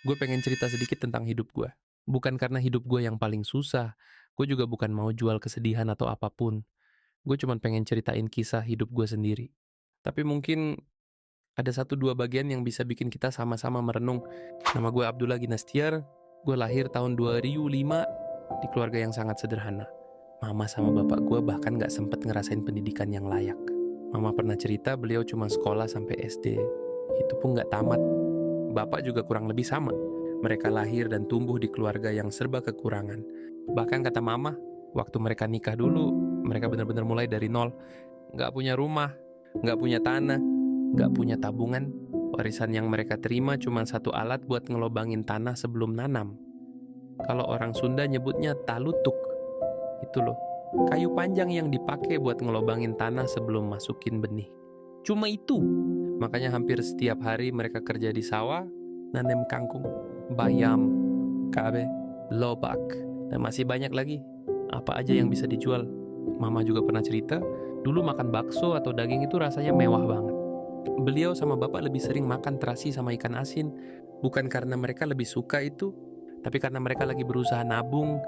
Gue pengen cerita sedikit tentang hidup gue. Bukan karena hidup gue yang paling susah, gue juga bukan mau jual kesedihan atau apapun. Gue cuman pengen ceritain kisah hidup gue sendiri. Tapi mungkin ada satu dua bagian yang bisa bikin kita sama-sama merenung. Nama gue Abdullah Ginastiar, gue lahir tahun 2005 di keluarga yang sangat sederhana. Mama sama bapak gue bahkan gak sempet ngerasain pendidikan yang layak. Mama pernah cerita beliau cuma sekolah sampai SD. Itu pun gak tamat. Bapak juga kurang lebih sama. Mereka lahir dan tumbuh di keluarga yang serba kekurangan. Bahkan kata mama, waktu mereka nikah dulu, mereka benar-benar mulai dari nol. Nggak punya rumah, nggak punya tanah, nggak punya tabungan. Warisan yang mereka terima cuma satu alat buat ngelobangin tanah sebelum nanam. Kalau orang Sunda nyebutnya talutuk. Itu loh, kayu panjang yang dipakai buat ngelobangin tanah sebelum masukin benih. Cuma itu. Makanya hampir setiap hari mereka kerja di sawah, nanem kangkung, bayam, cabe, lobak, dan masih banyak lagi. Apa aja yang bisa dijual. Mama juga pernah cerita, dulu makan bakso atau daging itu rasanya mewah banget. Beliau sama bapak lebih sering makan terasi sama ikan asin, bukan karena mereka lebih suka itu, tapi karena mereka lagi berusaha nabung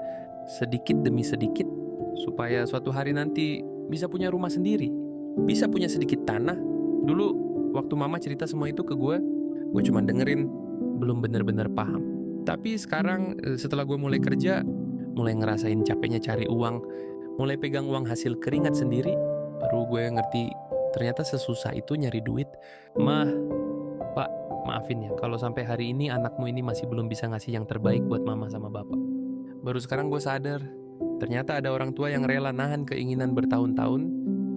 sedikit demi sedikit supaya suatu hari nanti bisa punya rumah sendiri, bisa punya sedikit tanah. Dulu waktu mama cerita semua itu ke gue cuma dengerin, belum bener-bener paham. Tapi sekarang setelah gue mulai kerja, mulai ngerasain capeknya cari uang, mulai pegang uang hasil keringat sendiri, baru gue ngerti ternyata sesusah itu nyari duit. Mah, pak, maafin ya kalau sampai hari ini anakmu ini masih belum bisa ngasih yang terbaik buat mama sama bapak. Baru sekarang gue sadar, ternyata ada orang tua yang rela nahan keinginan bertahun-tahun,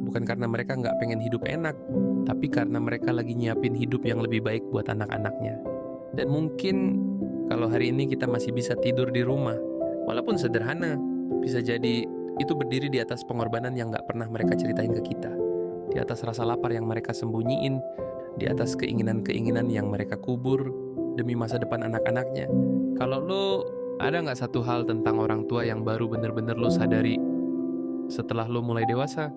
bukan karena mereka nggak pengen hidup enak, tapi karena mereka lagi nyiapin hidup yang lebih baik buat anak-anaknya. Dan mungkin kalau hari ini kita masih bisa tidur di rumah, walaupun sederhana, bisa jadi itu berdiri di atas pengorbanan yang nggak pernah mereka ceritain ke kita. Di atas rasa lapar yang mereka sembunyiin, di atas keinginan-keinginan yang mereka kubur demi masa depan anak-anaknya. Kalau lo ada nggak satu hal tentang orang tua yang baru bener-bener lo sadari setelah lo mulai dewasa?